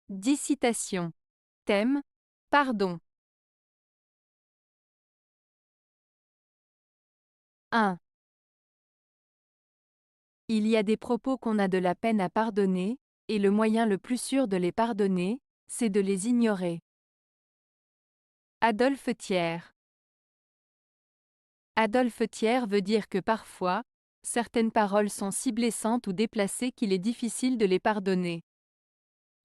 10 citations. Thème: pardon. 1. Il y a des propos qu'on a de la peine à pardonner, et le moyen le plus sûr de les pardonner, c'est de les ignorer. Adolphe Thiers. Adolphe Thiers veut dire que parfois, certaines paroles sont si blessantes ou déplacées qu'il est difficile de les pardonner.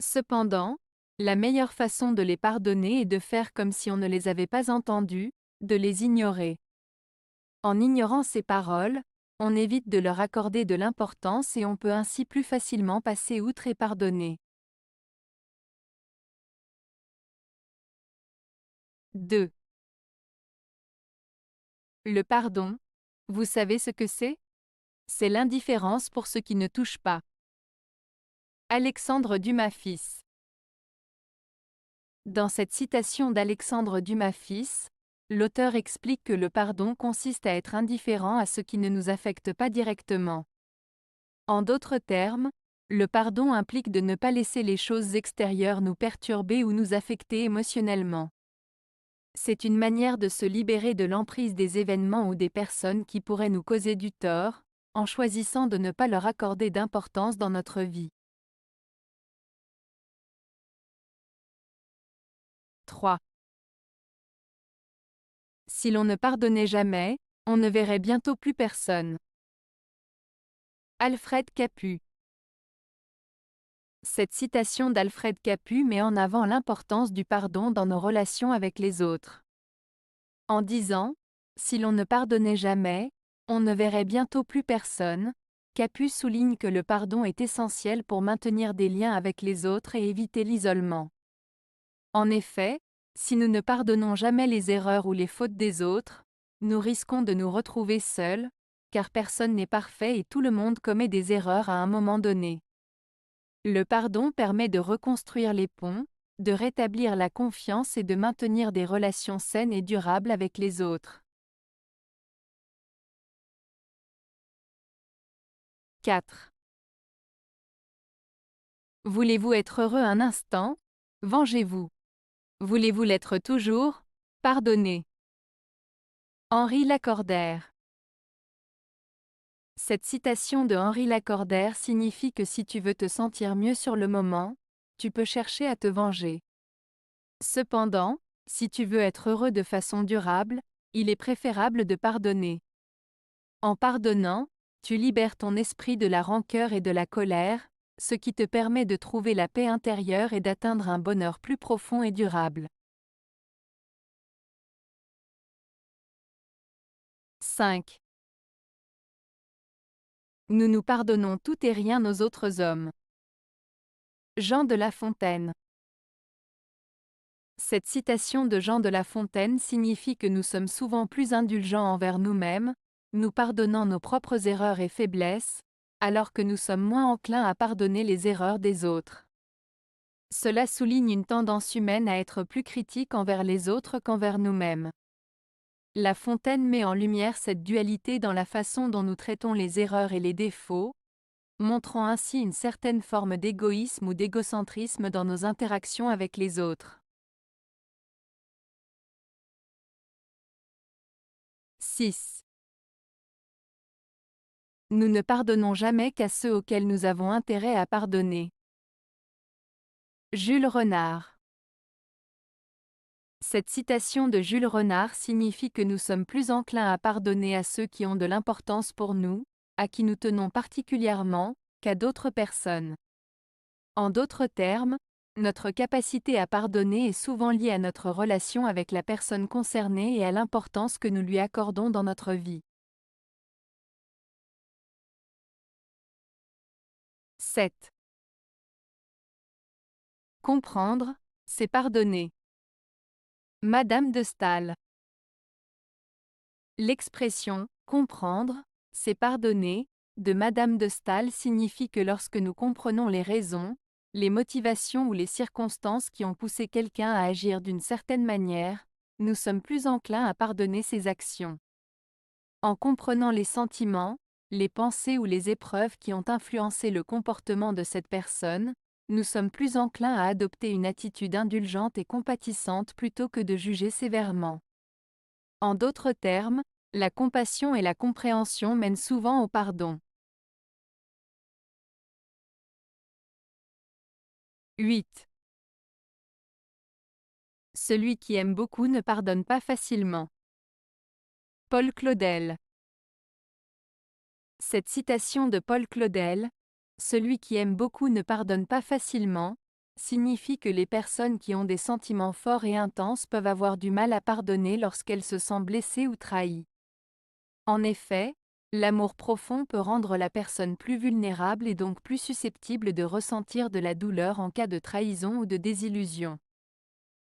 Cependant, la meilleure façon de les pardonner est de faire comme si on ne les avait pas entendues, de les ignorer. En ignorant ces paroles, on évite de leur accorder de l'importance et on peut ainsi plus facilement passer outre et pardonner. 2. Le pardon, vous savez ce que c'est? C'est l'indifférence pour ce qui ne touche pas. Alexandre Dumas fils. Dans cette citation d'Alexandre Dumas fils, l'auteur explique que le pardon consiste à être indifférent à ce qui ne nous affecte pas directement. En d'autres termes, le pardon implique de ne pas laisser les choses extérieures nous perturber ou nous affecter émotionnellement. C'est une manière de se libérer de l'emprise des événements ou des personnes qui pourraient nous causer du tort, en choisissant de ne pas leur accorder d'importance dans notre vie. 3. Si l'on ne pardonnait jamais, on ne verrait bientôt plus personne. Alfred Capu. Cette citation d'Alfred Capu met en avant l'importance du pardon dans nos relations avec les autres. En disant « Si l'on ne pardonnait jamais, on ne verrait bientôt plus personne », Capu souligne que le pardon est essentiel pour maintenir des liens avec les autres et éviter l'isolement. En effet, si nous ne pardonnons jamais les erreurs ou les fautes des autres, nous risquons de nous retrouver seuls, car personne n'est parfait et tout le monde commet des erreurs à un moment donné. Le pardon permet de reconstruire les ponts, de rétablir la confiance et de maintenir des relations saines et durables avec les autres. 4. Voulez-vous être heureux un instant? Vengez-vous. Voulez-vous l'être toujours? Pardonnez. Henri Lacordaire. Cette citation de Henri Lacordaire signifie que si tu veux te sentir mieux sur le moment, tu peux chercher à te venger. Cependant, si tu veux être heureux de façon durable, il est préférable de pardonner. En pardonnant, tu libères ton esprit de la rancœur et de la colère, ce qui te permet de trouver la paix intérieure et d'atteindre un bonheur plus profond et durable. 5. Nous nous pardonnons tout et rien aux autres hommes. Jean de La Fontaine. Cette citation de Jean de La Fontaine signifie que nous sommes souvent plus indulgents envers nous-mêmes, nous pardonnant nos propres erreurs et faiblesses, alors que nous sommes moins enclins à pardonner les erreurs des autres. Cela souligne une tendance humaine à être plus critique envers les autres qu'envers nous-mêmes. La Fontaine met en lumière cette dualité dans la façon dont nous traitons les erreurs et les défauts, montrant ainsi une certaine forme d'égoïsme ou d'égocentrisme dans nos interactions avec les autres. 6. Nous ne pardonnons jamais qu'à ceux auxquels nous avons intérêt à pardonner. Jules Renard. Cette citation de Jules Renard signifie que nous sommes plus enclins à pardonner à ceux qui ont de l'importance pour nous, à qui nous tenons particulièrement, qu'à d'autres personnes. En d'autres termes, notre capacité à pardonner est souvent liée à notre relation avec la personne concernée et à l'importance que nous lui accordons dans notre vie. 7. Comprendre, c'est pardonner. Madame de Staël. L'expression « comprendre, c'est pardonner » de Madame de Staël signifie que lorsque nous comprenons les raisons, les motivations ou les circonstances qui ont poussé quelqu'un à agir d'une certaine manière, nous sommes plus enclins à pardonner ses actions. En comprenant les sentiments, les pensées ou les épreuves qui ont influencé le comportement de cette personne, nous sommes plus enclins à adopter une attitude indulgente et compatissante plutôt que de juger sévèrement. En d'autres termes, la compassion et la compréhension mènent souvent au pardon. 8. Celui qui aime beaucoup ne pardonne pas facilement. Paul Claudel. Cette citation de Paul Claudel, « Celui qui aime beaucoup ne pardonne pas facilement », signifie que les personnes qui ont des sentiments forts et intenses peuvent avoir du mal à pardonner lorsqu'elles se sentent blessées ou trahies. En effet, l'amour profond peut rendre la personne plus vulnérable et donc plus susceptible de ressentir de la douleur en cas de trahison ou de désillusion.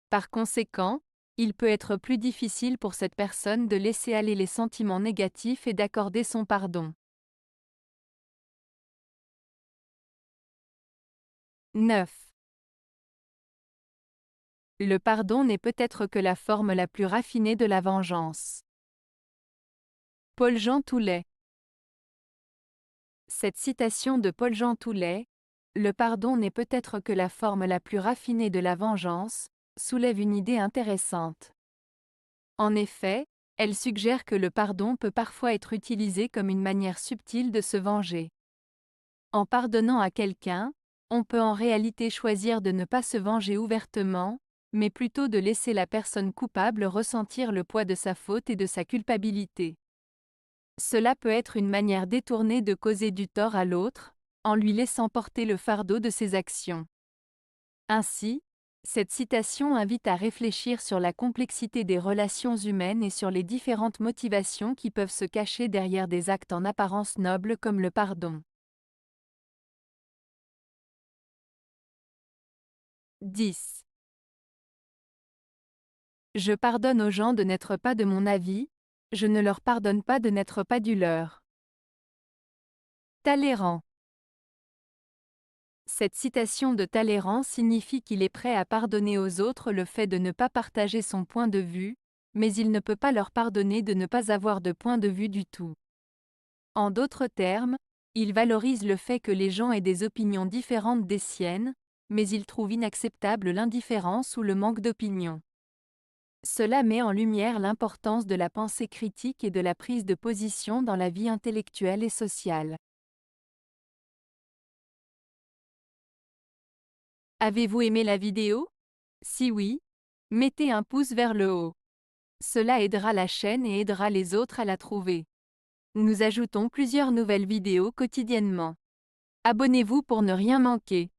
Par conséquent, il peut être plus difficile pour cette personne de laisser aller les sentiments négatifs et d'accorder son pardon. 9. Le pardon n'est peut-être que la forme la plus raffinée de la vengeance. Paul-Jean Toulet. Cette citation de Paul-Jean Toulet, « Le pardon n'est peut-être que la forme la plus raffinée de la vengeance », soulève une idée intéressante. En effet, elle suggère que le pardon peut parfois être utilisé comme une manière subtile de se venger. En pardonnant à quelqu'un, on peut en réalité choisir de ne pas se venger ouvertement, mais plutôt de laisser la personne coupable ressentir le poids de sa faute et de sa culpabilité. Cela peut être une manière détournée de causer du tort à l'autre, en lui laissant porter le fardeau de ses actions. Ainsi, cette citation invite à réfléchir sur la complexité des relations humaines et sur les différentes motivations qui peuvent se cacher derrière des actes en apparence nobles comme le pardon. 10. Je pardonne aux gens de n'être pas de mon avis, je ne leur pardonne pas de n'être pas du leur. Talleyrand. Cette citation de Talleyrand signifie qu'il est prêt à pardonner aux autres le fait de ne pas partager son point de vue, mais il ne peut pas leur pardonner de ne pas avoir de point de vue du tout. En d'autres termes, il valorise le fait que les gens aient des opinions différentes des siennes, mais il trouve inacceptable l'indifférence ou le manque d'opinion. Cela met en lumière l'importance de la pensée critique et de la prise de position dans la vie intellectuelle et sociale. Avez-vous aimé la vidéo? Si oui, mettez un pouce vers le haut. Cela aidera la chaîne et aidera les autres à la trouver. Nous ajoutons plusieurs nouvelles vidéos quotidiennement. Abonnez-vous pour ne rien manquer.